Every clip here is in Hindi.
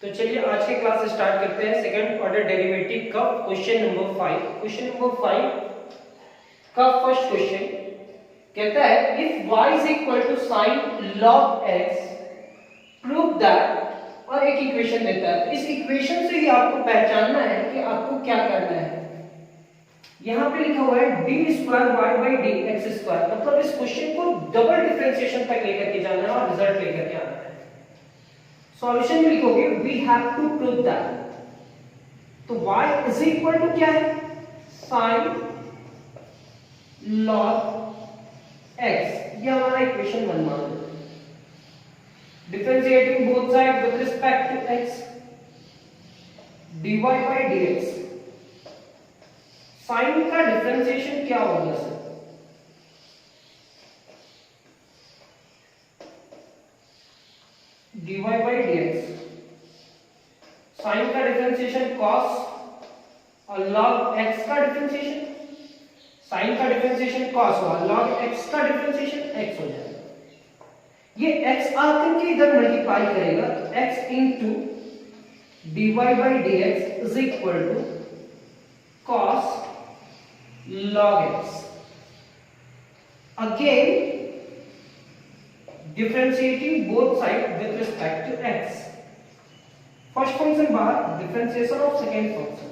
तो चलिए आज के क्लास स्टार्ट करते हैं सेकंड ऑर्डर डेरिवेटिव का क्वेश्चन नंबर 5। क्वेश्चन नंबर 5 का फर्स्ट क्वेश्चन कहता है if y is equal to sin log x prove that, और एक इक्वेशन देता है। तो इस इक्वेशन से ही आपको पहचानना है कि आपको क्या करना है। यहां पे लिखा हुआ है d square y by d x square, मतलब इस क्वेश्चन को डबल डिफरेंशिएशन तक लेकर के जाना है और रिजल्ट लेकर के आना है। सॉल्यूशन में लिखोगे we have to prove that, तो y इज इक्वल टू क्या है, sin log x, ये हमारा इक्वेशन 1 मान लो। Differentiating both side with respect to x, dy by dx। sin का डिफरेंशिएशन क्या होगा sir, dy by dx। sin का डिफरेंशिएशन cos और log x का डिफरेंशिएशन, sin का डिफरेंशिएशन cos हुआ, log x का डिफरेंशिएशन x हो जाएगा। ये x आकर के इधर मल्टीप्लाई करेगा, x into dy by dx is equal to cos log x। Again differentiating both sides with respect to x। First function बाहर, differentiation of second function,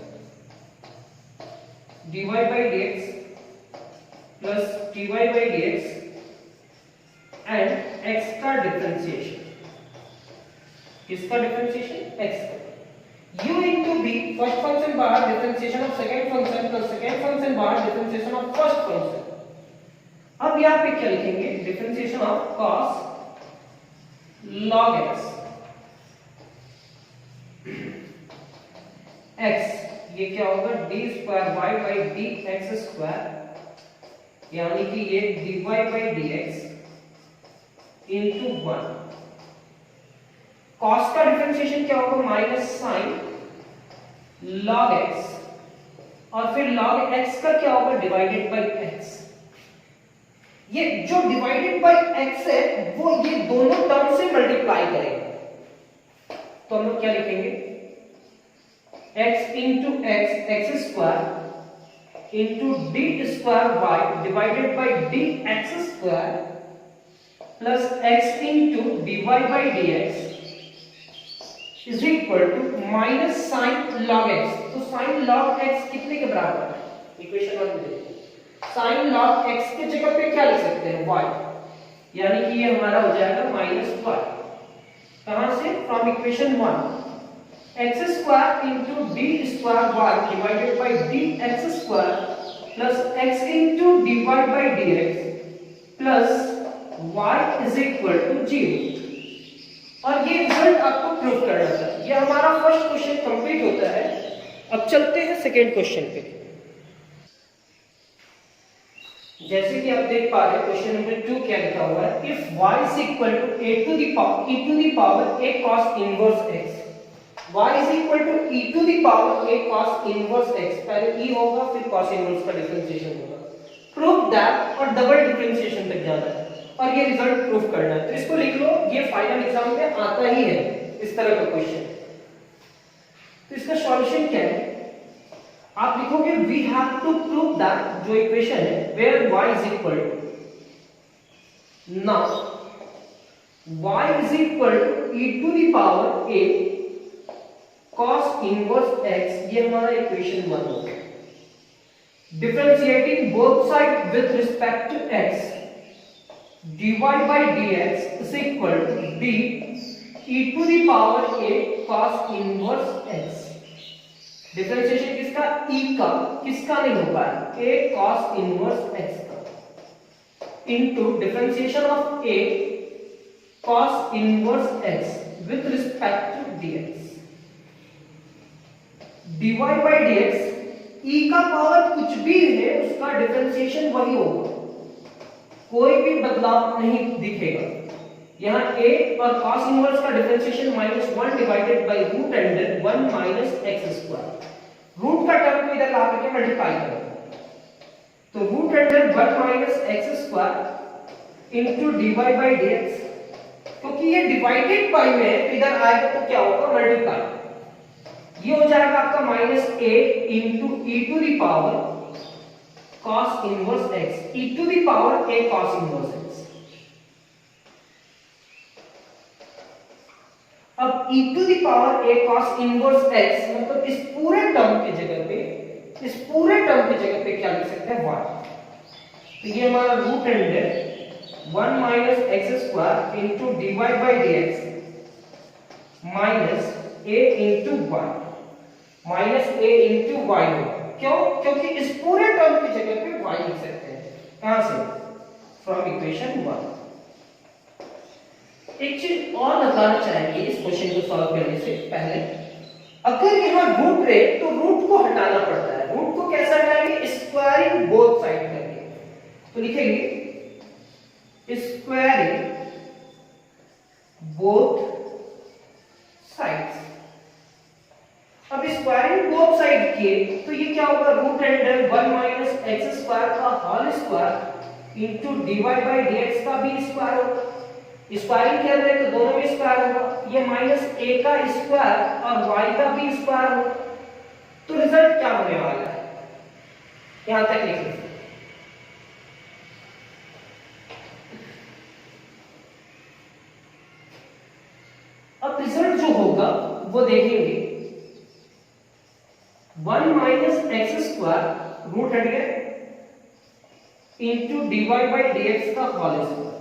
dy by dx plus dy by dx and x का डिफरेंशिएशन, किसका डिफरेंशिएशन, x का। u into b, first function बाहर, differentiation of second function plus second function बाहर, डिफरेंशिएशन ऑफ फर्स्ट फंक्शन। अब यहां पे क्या लिखेंगे, differentiation of cos log x, x ये क्या होगा, d square y by d x square, यानी कि ये dy by dx into 1। cos का डिफरेंशिएशन क्या होगा, माइनस साइन log x, और फिर log x का क्या होगा, डिवाइडेड बाई x। ये जो डिवाइडेड बाई x है वो ये दोनों टर्म से मल्टीप्लाई करेगा, तो हम लोग क्या लिखेंगे, x into x, x square into d square y divided by d x square plus x into d y by d x is equal to minus sine log x। तो साइन log x कितने के बराबर है, इक्वेशन 1 में देखिए, साइन log x के जगह पे क्या लिख सकते हैं, y, यानी कि ये हमारा हो जाएगा माइनस y। कहां से, from equation 1, x square into d square y divided by d x square plus x into d y by d x plus y is equal to 0। और ये रिजल्ट आपको प्रूव करना था। ये हमारा फर्स्ट क्वेश्चन कंप्लीट होता है। अब चलते हैं सेकेंड क्वेश्चन पे। जैसे कि आप देख पा रहे हैं क्वेश्चन नंबर 2 क्या लिखा हुआ है, if y is equal to a to the power e to the power a cos inverse x, y is equal to e to the power a cos inverse x, पहले e होगा फिर cos इनवर्स का डिफरेंशिएशन होगा। प्रूव दैट, और डबल डिफरेंशिएशन तक जाना है और ये रिजल्ट प्रूव करना है। तो इसको लिख लो, ये फाइनल एग्जाम में आता ही है इस तरह का क्वेश्चन। तो इसका सॉल्यूशन क्या है, आप लिखोगे we have to prove that, जो इक्वेशन है where y is equal to, now y is equal to e to the power a cos inverse x, ये हमारा इक्वेशन 1 होगा। Differentiating both side with respect to x, dy by dx is equal to d e to the power a cos inverse x। Differentiation किसका, e का, किसका नहीं हो पाया, a cos inverse x का, into differentiation of a cos inverse x with respect to dx। dy by dx, e का पावर कुछ भी है उसका डिफरेंशिएशन वही होगा, कोई भी बदलाव नहीं दिखेगा। यहाँ a और cos इनवर्स का differentiation -1 divided by root under 1 minus x square, root का टर्म को इधर ला करके मल्टीप्लाई करो, तो root under 1 minus x square into dy by dx क्योंकि ये डिवाइडेड बाई में है तो इधर आएगा तो क्या होगा मल्टीप्लाई, ये हो जाएगा आपका -8 into e to the power cos inverse x, e to the power a cos inverse x। अब e to the power a cos inverse x मतलब इस पूरे टर्म की जगह पे, इस पूरे टर्म की जगह पे क्या लिख सकते हैं 1, तो ये हमारा रूट एंड है 1 minus x square into dy by dx minus a into y, minus a into y होगा। क्यों? क्योंकि इस पूरे टर्म की जगह पे y लिख सकते हैं। कहां से? From equation 1। एक चीज और बताना चाहेंगे इस क्वेश्चन को सॉल्व करने से पहले, अगर यहां रूट रहे तो रूट को हटाना पड़ता है। रूट को कैसे हटाएंगे? स्क्वायरिंग बोथ साइड करके, तो लिखेंगे स्क्वायरिंग बोथ साइड्स। अब स्क्वायरिंग बोथ साइड किए तो ये क्या होगा, root under 1 minus x square का whole square into dy by dx का भी स्क्वायर होगा। स्क्वायरिंग कर रहे हैं तो दोनों में स्क्वायर होगा, ये माइनस a का स्क्वायर और y का भी स्क्वायर होगा। तो रिजल्ट क्या होने वाला है, यहां तक लिखिए। अब रिजल्ट जो होगा वो देखेंगे, 1 माइनस एक्स स्क्वायर रूट हट गया इंटू dy बाई dx का होल स्क्वायर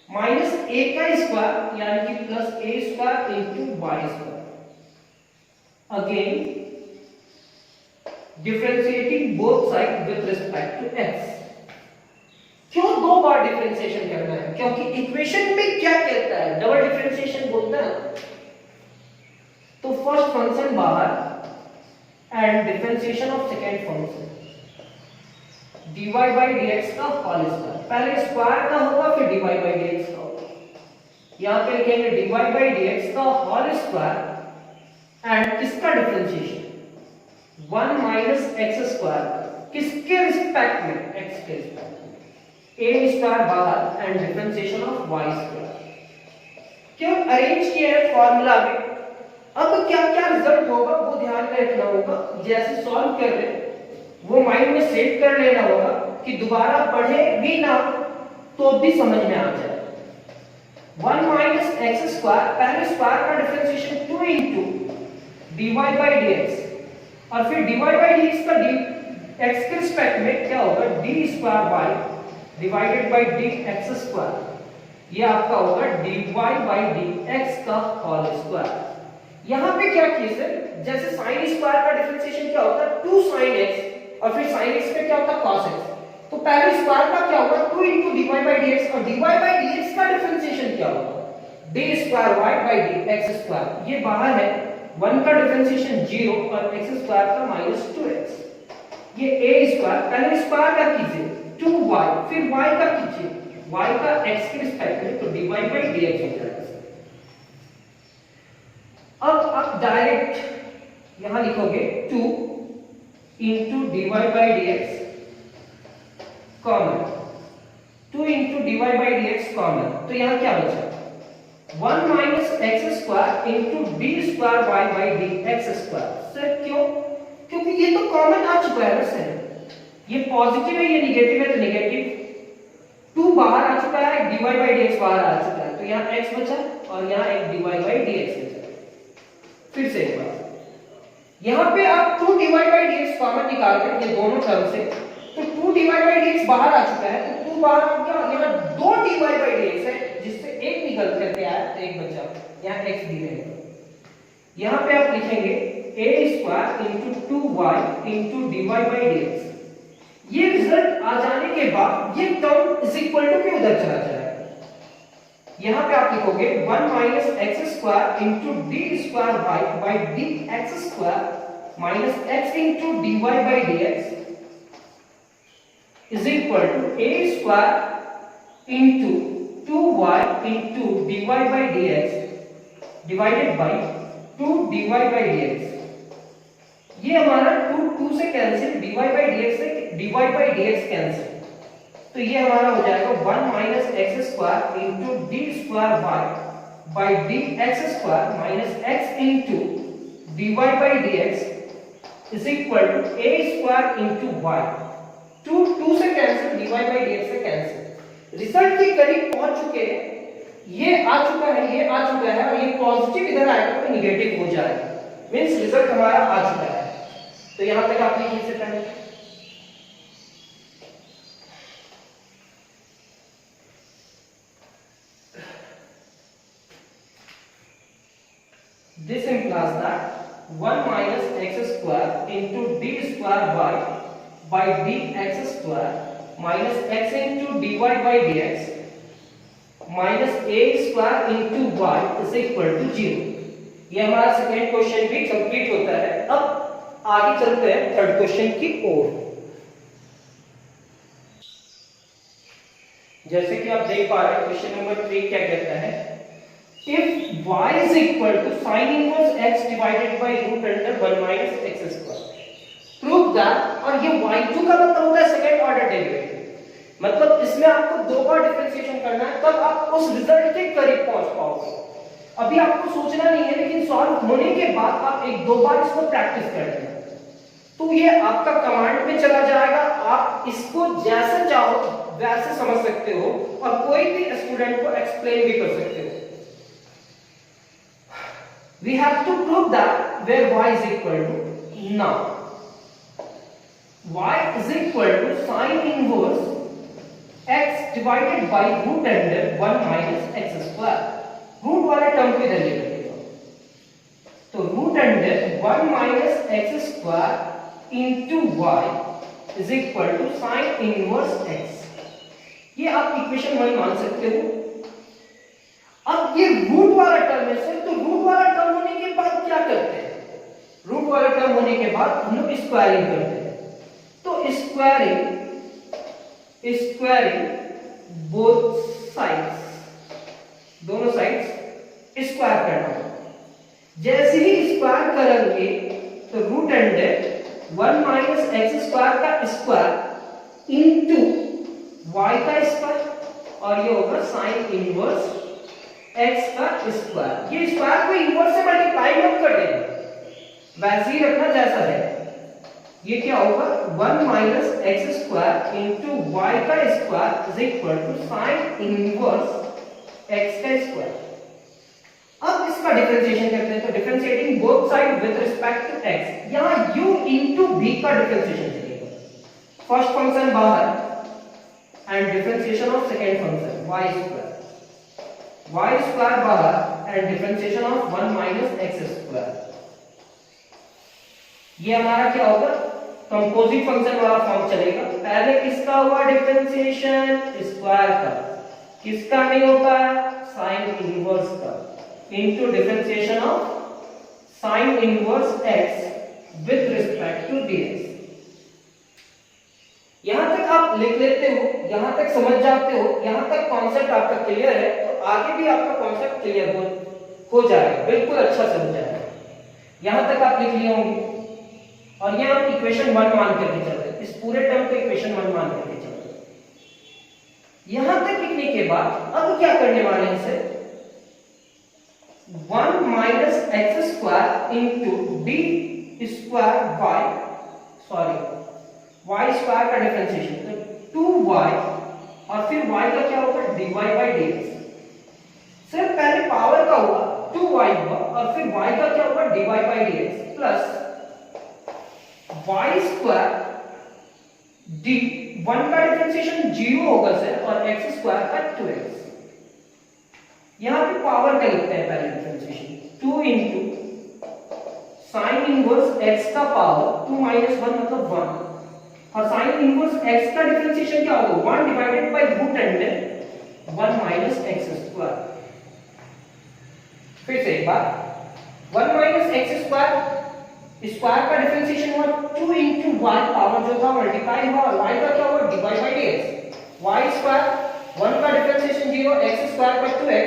माइनस a का स्क्वायर यानी कि plus a square into y square, again differentiating both side with respect to x। क्यों दो बार डिफरेंशिएशन करना है? क्योंकि इक्वेशन में क्या कहता है, डबल डिफरेंशिएशन बोलता है। तो फर्स्ट फंक्शन बाहर and differentiation of second function dy by dx का होल स्क्वायर, पहले स्क्वायर का होगा फिर dy बाई dx का होगा। यहां पे लिखेंगे dy बाई dx का होल स्क्वायर एंड किसका डिफरेंशिएशन 1 माइनस एक्स स्क्वायर, किसके रिस्पेक्ट में? x के रिस्पेक्ट में, a स्क्वायर बाहर and differentiation of y square. क्यों अरेंज किया है फॉर्मूला में। अब क्या क्या रिजल्ट होगा वो ध्यान में रखना होगा, जैसे सॉल्व कर रहे हैं वो माइंड में सेट कर लेना होगा कि दोबारा पढ़े भी ना तो भी समझ में आ जाए। 1 माइनस एक्स स्क्वायर, पहले स्क्वायर का differentiation 2 into dy by dx और फिर dy बाई dx का x के रिस्पेक्ट में क्या होगा, d square y divided by dx square, ये आपका होगा dy बाई dx का होल स्क्वायर। यहां पे क्या किए सर, जैसे sin स्क्वायर का डिफरेंशिएशन क्या होता है 2 sin x और फिर sin x पे क्या होता है cos x, तो पहले स्क्वायर का क्या होगा 2 into dy by dx और dy by dx का डिफरेंशिएशन क्या होगा d square y by dx square, ये बाहर है 1 का डिफरेंशिएशन 0 और x स्क्वायर का -2x, ये a स्क्वायर, पहले स्क्वायर का कीजिए 2y फिर y का कीजिए y का x के रिस्पेक्ट में, तो dy by dx हो जाएगा। अब आप डायरेक्ट यहां लिखोगे 2 into dy by dx common, 2 into dy by dx common, तो यहां क्या बचा 1 minus x square into d square y by dx square. Sir क्यों? क्योंकि ये तो कॉमन आ चुका है ना सर, ये पॉजिटिव है ये निगेटिव है, तो निगेटिव 2 बाहर आ चुका है, dy by dx बाहर आ चुका है, तो यहां x बचा और यहां एक dy by dx बचा। फिर से एक बार यहां पे आप 2 dy by dx कॉमन निकाल कर ये दोनों टर्म से, तो 2 dy by dx बाहर आ चुका है, तो 2 बाहर आ गया, यहां 2 dy by dx है जिससे एक निकल करके आया तो एक बचा, यहां x दी रहेगा। यहां पे आप लिखेंगे a square into 2y into dy by dx। ये रिजल्ट आ जाने के बाद ये टर्म इज इक्वल टू के उधर चला जाएगा। यहां पे आप लिखोगे 1 minus x square into d square y by d x square minus x into d y by d x is equal to a square into 2y into d y by d x divided by 2 dy by dx। ये हमारा 2 से कैंसिल, dy बाई dx से dy बाई dx कैंसिल, तो तो ये हमारा हो जाएगा 1 minus x square into d square y by d x square minus x into d y by d x is equal to a square into y. Two से cancel, d y by d x से कैंसिल। रिजल्ट के करीब पहुंच चुके हैं, ये आ चुका है, ये आ चुका है, और ये पॉजिटिव इधर आएगा तो निगेटिव हो जाएगा, मींस रिजल्ट हमारा आ चुका है। तो यहां तक आप लिखिए से पहले this implies that 1 minus x square into d square y by dx square minus x into dy by dx minus a square into y is equal to 0। ये हमारा सेकेंड क्वेश्चन भी कंप्लीट होता है। अब आगे चलते हैं थर्ड क्वेश्चन की ओर। जैसे कि आप देख पा रहे हैं क्वेश्चन नंबर 3 क्या कहता है, if y is equal to sin inverse x divided by root under 1 minus x square, prove that, और ये y2 का मतलब होता है सेकंड ऑर्डर डेरिवेटिव, मतलब इसमें आपको दो बार डिफरेंशिएशन करना है तब आप उस रिजल्ट के करीब पहुंच पाओगे। अभी आपको सोचना नहीं है, लेकिन सॉल्व होने के बाद आप एक दो बार इसको प्रैक्टिस कर लें तो ये आपका कमांड में चला जाएगा। आप इसको जैसे चाहो वैसे समझ सकते हो और कोई भी स्टूडेंट को एक्सप्लेन भी कर सकते हो। We have to prove that where y is equal to, now y is equal to sin inverse x divided by root under 1 minus x square। Root वाले टर्म को इधर ले लीजिएगा, तो root under 1 minus x square into y is equal to sine inverse x. ये आप इक्वेशन 1 मान सकते हो। अब ये रूट वाला टर्म है सर, तो रूट वाला टर्म होने के बाद क्या करते हैं, रूट वाला टर्म होने के बाद हम लोग स्क्वायरिंग करते हैं। तो स्क्वायरिंग बोथ साइड्स, दोनों साइड्स स्क्वायर करना। जैसे ही स्क्वायर करेंगे तो root under 1 minus x square का स्क्वायर इंटू वाई का स्क्वायर, और ये होगा साइन इनवर्स एक्स का स्क्वायर। ये स्क्वायर को इनवर्स से मल्टीप्लाई मत कर देना, वैसे ही रखना जैसा है। ये क्या होगा 1 minus x square into y का square is equal to sine inverse x का स्क्वायर। अब इसका डिफरेंशिएशन करते हैं, तो differentiating both side with respect to x, यहां u इनटू v का डिफरेंशिएशन चलेगा। फर्स्ट फंक्शन बाहर and differentiation of second function y square बाहर and differentiation of 1 minus x square. ये हमारा क्या होगा, कंपोजिट फंक्शन वाला फॉर्म चलेगा। पहले किसका हुआ डिफरेंशिएशन, स्क्वायर का, किसका नहीं होता है, साइन इनवर्स का, into differentiation of sine inverse x with respect to dx। यहां तक आप लिख लेते हो, यहां तक समझ जाते हो, यहां तक कॉन्सेप्ट आपका क्लियर है, तो आगे भी आपका कॉन्सेप्ट क्लियर हो जाएगा, बिल्कुल अच्छा समझ जाएगा। यहां तक आप लिख लिए होंगे, और ये हम इक्वेशन 1 मान करके चल रहे हैं, इस पूरे टर्म को इक्वेशन 1 मान करके चल रहे हैं। यहां तक लिखने के बाद अब क्या करने वाले हैं इसे, 1 minus x square into d square y, y square का डिफरेंशिएशन, तो 2y और फिर y का क्या होगा dy बाई dx। सिर्फ पहले पावर का हुआ 2y हुआ और फिर y का क्या होगा dy by dx plus y square d 1 का डिफरेंशिएशन 0 होगा सर, और x स्क्वायर का 2x। यहां पे पावर का लिखते हैं पहले differentiation, 2 into sine inverse x का पावर 2 माइनस 1 मतलब 1, और साइन इनवर्स x का डिफरेंशिएशन क्या होगा 1 divided by root under 1 minus x square. फिर से एक बार 1 माइनस x स्क्वायर, स्क्वायर का डिफरेंशिएशन हुआ 2 इंटू y, पावर जो था मल्टीप्लाई हुआ, और y का क्या हुआ dy by dx। y square 1 का डिफरेंशिएशन 0, x स्क्वायर का 2x,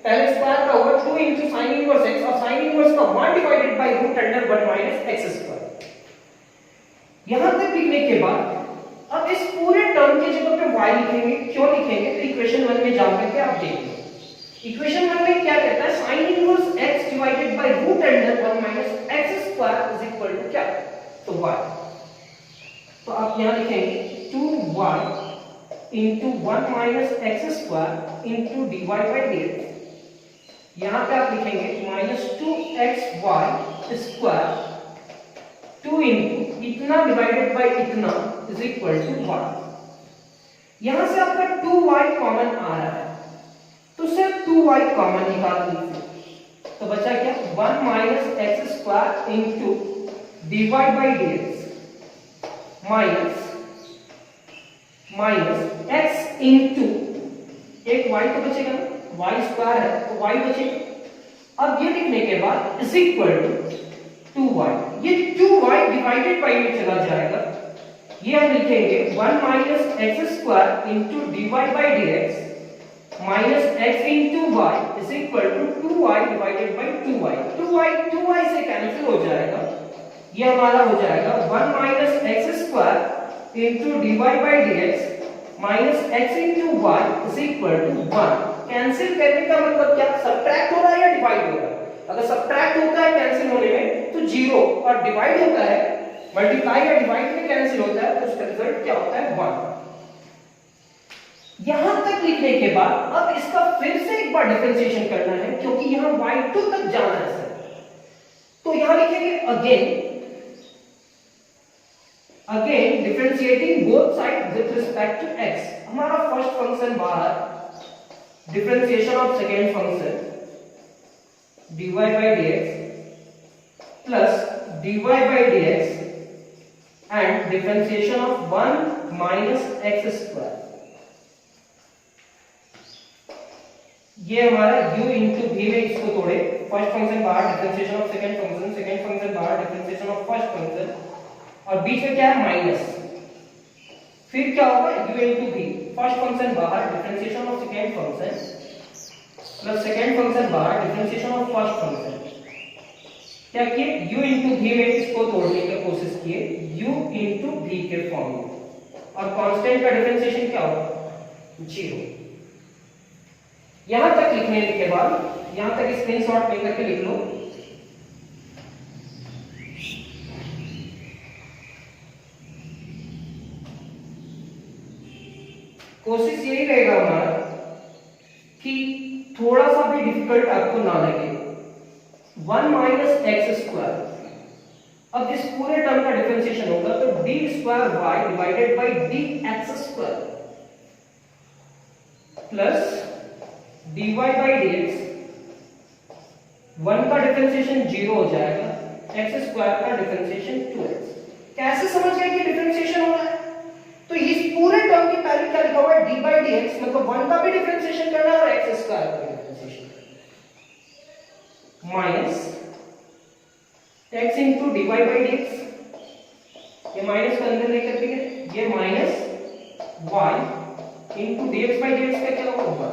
पहले स्क्वायर का हुआ 2 इंटू साइन इनवर्स x, और साइन इनवर्स का 1 divided by root under 1 minus x square. यहां तक लिखने के बाद अब इस पूरे टर्म की जगह पे y लिखेंगे, क्यों लिखेंगे? तो इक्वेशन 1 में जाकर के आप देखिए, इक्वेशन 1 में क्या कहता है, sin inverse x divided by root under 1 minus x square is equal to क्या? तो y। तो आप यहां लिखेंगे 2y into 1 minus x square into dy by dx। यहां पे आप लिखेंगे माइनस 2xy स्क्वायर 2 into इतना डिवाइडेड बाय इतना इज इक्वल टू 1। यहां से आपका 2y कॉमन आ रहा है, तो सिर्फ 2y कॉमन निकाल दीजिए, तो बचा क्या? 1 minus x square into d y by d x minus x into एक y तो बचेगा ना, y स्क्वायर है तो y बचेगा। अब ये लिखने के बाद इज इक्वल टू 2y, ये 2y डिवाइडेड बाई में चला जाएगा, ये हम लिखेंगे 1 minus x square into d y by d x minus x into y is equal to 2y divided by 2y से कैंसिल हो जाएगा, ये हमारा हो जाएगा 1 minus x square into d y by d x minus x into y is equal to 1। Cancel करने का मतलब क्या? सब्ट्रैक्ट हो रहा है या डिवाइड हो रहा है? अगर सब्ट्रैक्ट होता है कैंसिल होने में तो 0, और डिवाइड होता है मल्टीप्लाई या डिवाइड में कैंसिल होता है तो उसका रिजल्ट क्या होता है? 1। यहां तक लिखने के बाद अब इसका फिर से एक बार डिफरेंशिएशन करना है, क्योंकि यहां y2 तक जाना है सर, तो यहां लिखेंगे again differentiating both side with respect to x। हमारा फर्स्ट फंक्शन बाहर, differentiation of second function dy by dx plus dy by dx and differentiation of 1 minus x square, ये हमारा u into v में इसको तोड़े, फर्स्ट फंक्शन बाहर, डिफरेंशिएशन ऑफ सेकंड फंक्शन बाहर, डिफरेंशिएशन ऑफ फर्स्ट फंक्शन, और बीच में क्या है? माइनस, फिर क्या होगा? u into v, first function बाहर, differentiation of second function plus second function बाहर, डिफरेंशिएशन ऑफ फर्स्ट फंक्शन। क्या किए? u into v में इसको तोड़ने की कोशिश किए u into v के फॉर्म में, और कांस्टेंट का डिफरेंशिएशन क्या होगा? 0। यहां तक लिखने के बाद यहां तक स्क्रीनशॉट लेकर के लिख लो, कोशिश यही रहेगा हमारा कि थोड़ा सा भी डिफिकल्ट आपको ना लगे। 1 माइनस एक्स स्क्वायर, अब इस पूरे टर्म का डिफरेंशिएशन होगा तो d square y divided by d x square plus d y by d x, 1 का डिफरेंशिएशन 0 हो जाएगा, एक्स स्क्वायर का डिफरेंशिएशन 2x। कैसे समझ गए कि डिफरेंशिएशन हो रहा है? तो इस पूरे टर्म की पहले क्या लिखा हुआ है? डी बाई डी एक्स, मतलब 1 का भी डिफरेंशिएशन करना है और एक्स स्क्वायर का भी differentiation minus x into d y by d x, ये माइनस का अंदर लेकर के ये minus y into d x by d x का क्या होगा?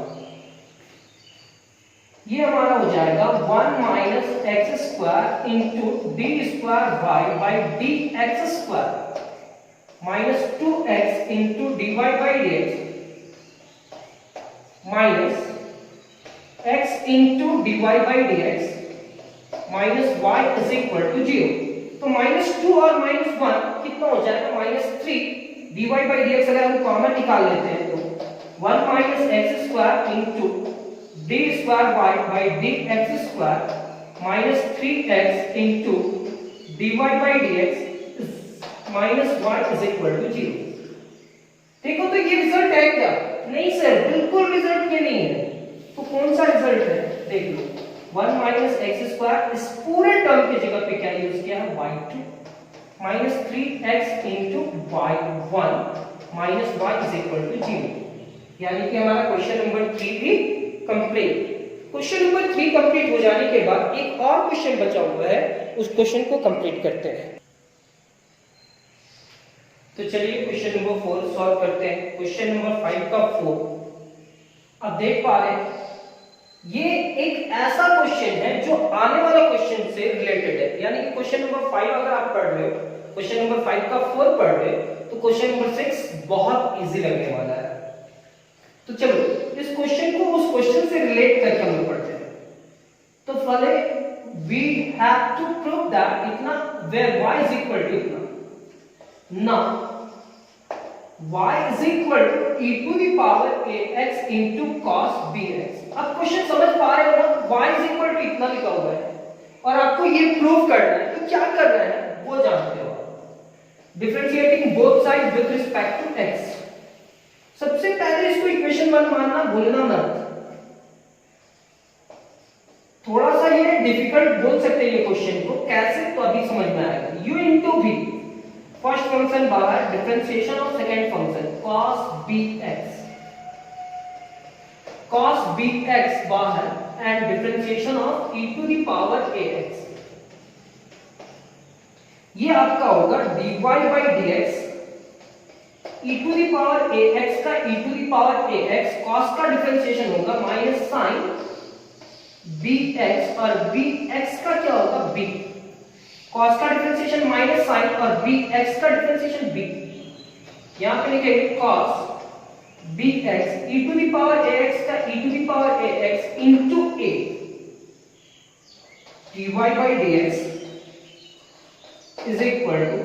ये हमारा हो जाएगा 1 minus x square into d square y by d x square minus 2x into d y by d x minus x into d y by d x minus y is equal to 0। तो -2 और -1 कितना हो जाएगा? -3 dy by dx अगर हम कॉमन निकाल लेते हैं तो 1 minus x square into d square y by d x square minus 3x into d y by d x minus y is equal to 0। देखो तो ये रिजल्ट है क्या? नहीं सर, बिल्कुल रिजल्ट ये नहीं है। तो कौन सा रिजल्ट है? देख लो, 1 माइनस एक्स स्क्वायर, इस पूरे टर्म की जगह पे क्या यूज किया है? y2 minus 3x into y1 minus y is equal to 0। यानी कि हमारा क्वेश्चन नंबर 3 भी कंप्लीट। क्वेश्चन नंबर 3 कंप्लीट हो जाने के बाद एक और क्वेश्चन बचा हुआ है, उस क्वेश्चन को कंप्लीट करते हैं। तो चलिए क्वेश्चन नंबर 4 सॉल्व करते हैं। क्वेश्चन नंबर 5 का 4। अब देख पा रहे हैं ये एक ऐसा क्वेश्चन है जो आने वाला क्वेश्चन से रिलेटेड है। यानी कि क्वेश्चन नंबर 5 अगर आप पढ़ रहे हो, क्वेश्चन नंबर 5 का 4 पढ़ रहे हो, तो क्वेश्चन नंबर 6 बहुत इजी लगने वाला है। तो चलो इस क्वेश्चन को उस क्वेश्चन से रिलेट करके हम लोग पढ़ते हैं। तो पहले we have to prove that इतना where y is equal to इतना ना y is equal to e to the power ax into cos bx। अब क्वेश्चन समझ पा रहे हो ना, y इज इक्वल टू इतना लिखा हुआ है और आपको ये प्रूव करना है। तो क्या करना है वो जानते हो, differentiating both side with respect to x। सबसे पहले इसको इक्वेशन 1 मानना भूलना मत। थोड़ा सा ये डिफिकल्ट बोल सकते हैं ये क्वेश्चन को, कैसे तो अभी समझ में आएगा। u into v, first function बाहर, differentiation of second function cos bx, cos bx बाहर and differentiation of e to the power ax। ये आपका होगा dy by dx e to the power ax का e to the power ax, cos का डिफरेंशिएशन होगा माइनस साइन bx और bx का क्या होगा b, cos का डिफरेंशिएशन माइनस साइन और bx का डिफरेंशिएशन b। यहां पे लिखेंगे cos bx e to the power ax का e to the power ax into a, dy by dx is equal to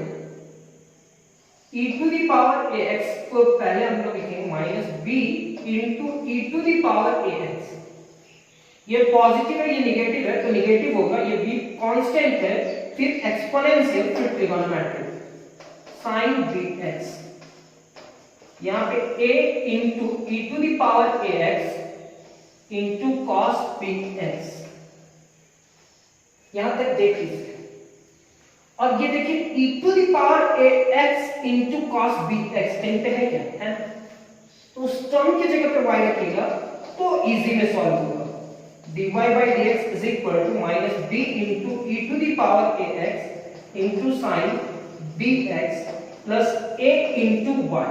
e to the power ax को पहले हम लोग लिखेंगे minus b into e to the power ax। ये पॉजिटिव है ये नेगेटिव है तो नेगेटिव होगा, ये b कांस्टेंट है, फिर एक्सपोनेंशियल, फिर ट्रिगोनोमेट्रिक sin bx। यहां पे a into e to the power ax into cos bx। यहां तक देख लीजिए। और ये देखिए e to the power ax into cos bx कहीं पे है क्या, है? तो उस टर्म की जगह पे y रखिएगा तो इजी में सॉल्व होगा। dy by dx is equal to minus b into e to the power ax into sin bx plus a into y।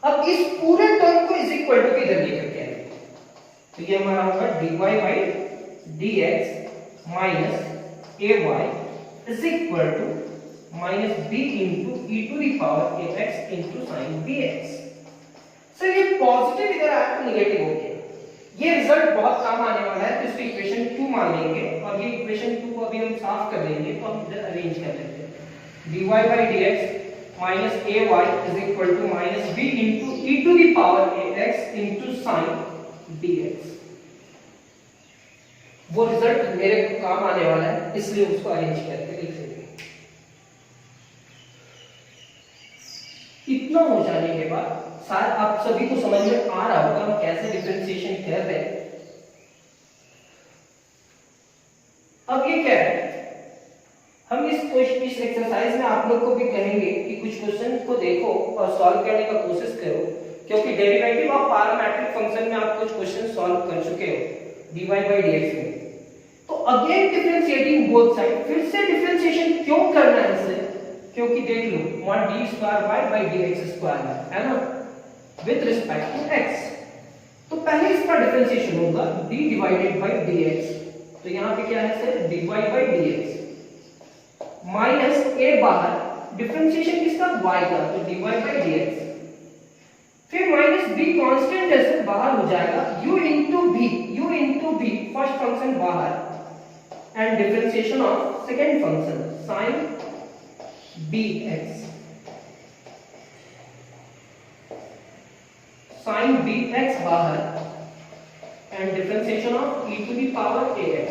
अब इस पूरे टर्म को इज इक्वल टू इधर लेकर के आएंगे तो ये हमारा होगा dy by dx minus ay is equal to minus b into e to the power ax into sin bx। Sir ये पॉजिटिव इधर आया तो नेगेटिव हो गया। ये रिजल्ट बहुत काम आने वाला है तो इसको इक्वेशन 2 मान लेंगे और ये इक्वेशन 2 को अभी हम साफ कर देंगे तो हम इधर अरेंज कर लेते हैं। dy by dx minus ay is equal to minus b into e to the power ax into sin dx। वो रिजल्ट मेरे को काम आने वाला है इसलिए उसको अरेंज करके लिख देंगे। इतना हो जाने के बाद शायद आप सभी को समझ में आ रहा होगा हम कैसे डिफरेंशिएशन कर रहे हैं। अब ये क्या है, हम इस एक्सरसाइज में आप लोग को भी कहेंगे कि कुछ क्वेश्चन को देखो और सॉल्व करने का कोशिश करो, क्योंकि डेरिवेटिव ऑफ पैरामीट्रिक फंक्शन में आप कुछ क्वेश्चन सॉल्व कर चुके हो dy by dx में। तो अगेन डिफरेंशिएटिंग बोथ साइड, फिर से डिफरेंशिएशन क्यों करना है इसे, क्योंकि देख लो 1d square y by dx square है ना, विद रिस्पेक्ट टू x। तो पहले इसका डिफरेंशिएशन होगा d डिवाइडेड बाय dx। तो यहां पे क्या है sir dy by dx minus a बाहर, डिफरेंशिएशन किसका y का, तो dy by dx, फिर माइनस b कांस्टेंट है सर बाहर हो जाएगा, u into b first function बाहर and differentiation of second function sin bx, sin bx बाहर and differentiation of e to the power ax।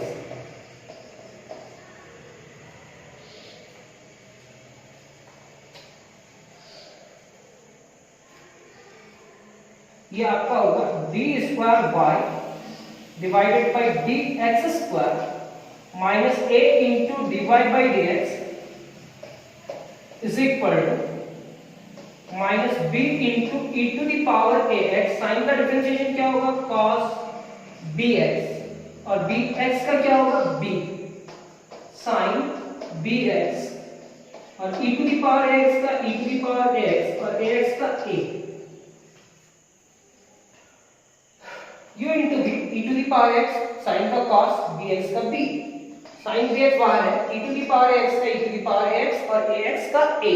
ये आपका होगा d square y divided by dx square minus a into dy by dx is equal to minus b into e to the power ax। Sine का डिफरेंशिएशन क्या होगा cos bx और bx का क्या होगा b, sin bx और e to the power ax का e to the power ax और ax का a, u into b e to the power x, sin का cos bx का b, sin bx बाहर है, e to the power x का e to the power x और ax का a।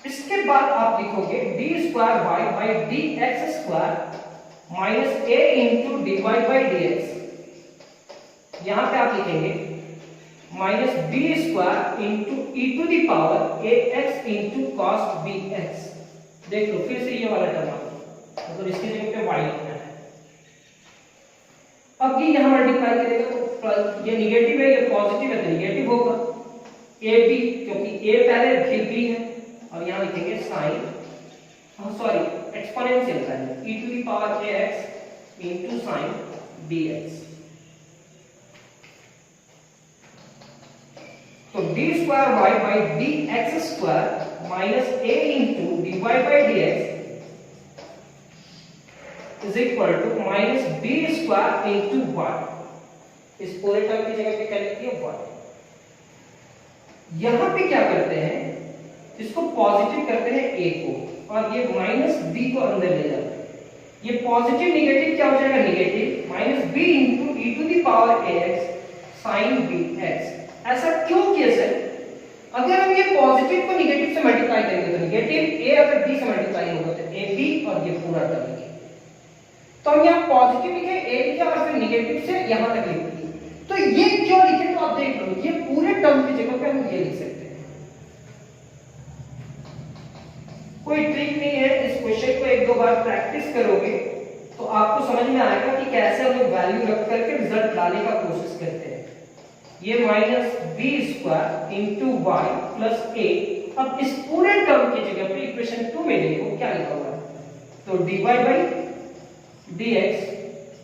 इसके बाद आप लिखोगे d square y by d x square minus a into d y by d x. यहां पे आप लिखेंगे minus b square into e to the power a x into cos b x. देख लो फिर से ये वाला टर्म आ गया, मतलब इसकी जगह पे वाई लिखना है। अब ये यहां मल्टीप्लाई करेगा तो ये निगेटिव है, ये पॉजिटिव है तो निगेटिव होगा। ए बी, क्योंकि ए पहले फिर बी है, और यहां लिखेंगे sine sorry exponential sine e to the power ax into sine bx। तो d square y by dx square minus a into dy by dx is equal to minus b square into y। इस पूरे टर्म की जगह पे क्या लिखिए y। यहां पे क्या करते हैं, इसको पॉजिटिव करते हैं a को, और ये माइनस b को अंदर ले जाते हैं। ये पॉजिटिव निगेटिव क्या हो जाएगा, negative minus b into e to the power ax sine bx। ऐसा क्यों किया सर? अगर हम ये पॉजिटिव को निगेटिव से मल्टीप्लाई करेंगे तो निगेटिव a अगर b से मल्टीप्लाई होगा तो ab, और ये पूरा टर्म लिखे। तो हम यहाँ पॉजिटिव लिखे, a लिखे, और फिर निगेटिव से यहां तक लिख दिए। तो ये क्यों लिखे, तो आप देख लो, ये पूरे टर्म की जगह पे हम ये लिख सकते हैं। कोई ट्रिक नहीं है, इस क्वेश्चन को एक दो बार प्रैक्टिस करोगे तो आपको समझ में आएगा कि कैसे हम लोग वैल्यू रख करके रिजल्ट लाने का कोशिश करते हैं। ये minus b square into y plus a. अब इस पूरे टर्म की जगह पे इक्वेशन 2 में देखो क्या लिखा हुआ है, तो dy by dx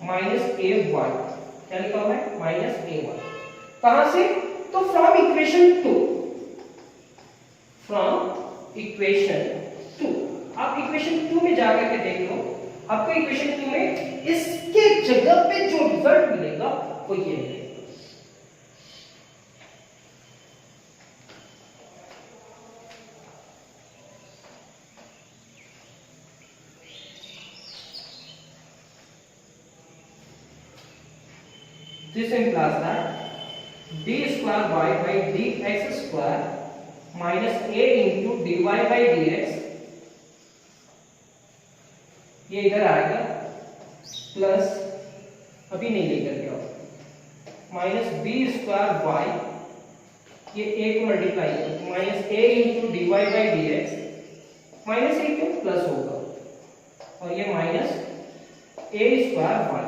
minus a y, क्या लिखा हुआ है, माइनस ए वाई। कहां से, तो फ्रॉम इक्वेशन 2, फ्रॉम इक्वेशन 2। आप इक्वेशन 2 में जाकर के देख लो, आपको इक्वेशन 2 में इसके जगह पे जो रिजल्ट मिलेगा वो ये है। This implies that d square y by dx square minus a into dy by dx, ये इधर आएगा प्लस, अभी नहीं लेकर के आओ, माइनस बी स्क्वायर वाई, ये a को मल्टीप्लाई करो, minus a into dy by dx, minus a क्यों प्लस होगा, और ये माइनस a स्क्वायर वाई।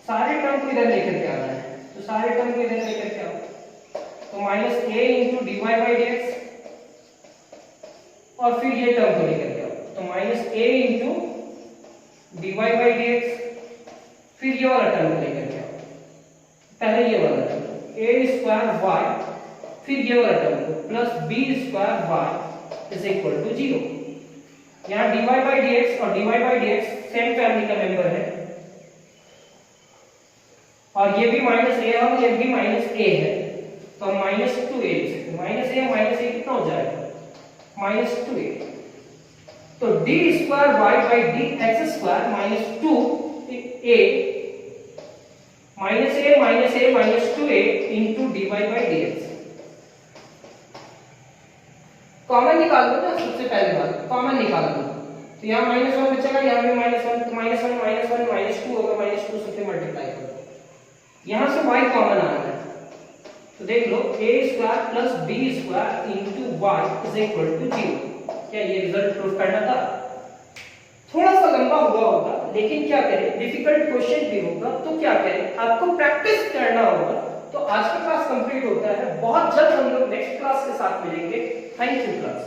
सारे टर्म को इधर लेकर के आना है, तो सारे टर्म को इधर लेकर के आओ, तो minus a into dy by dx, और फिर ये टर्म को लेकर के आओ, तो minus a into dy by dx, फिर ये वाला टर्म को लेकर के आओ, पहले ये वाला टर्म a स्क्वायर y, फिर ये वाला टर्म को plus b square y is equal to 0। यहाँ dy बाई dx और dy by dx same family का मेंबर है, और ये भी माइनस ए है और ये भी माइनस ए है, तो हम माइनस 2a लिख सकते हैं। माइनस ए कितना हो जाएगा, माइनस 2a। तो d square y by d x square minus 2a minus 2a into d y by d x. Common निकाल दो ना, सबसे पहले बात कॉमन निकाल दो, तो यहाँ माइनस 1 बचेगा, यहाँ भी माइनस 1, तो माइनस 1 माइनस 2 होगा, माइनस 2 से मल्टीप्लाई करो, यहां से y कॉमन आ रहा है, तो देख लो a square plus b square into y is equal to 0। क्या ये रिजल्ट प्रूफ करना था? थोड़ा सा लंबा हुआ होगा, लेकिन क्या करें, डिफिकल्ट क्वेश्चन भी होगा, तो क्या करें, आपको प्रैक्टिस करना होगा। तो आज का क्लास कंप्लीट होता है, बहुत जल्द हम लोग नेक्स्ट क्लास के साथ मिलेंगे। Thank you class.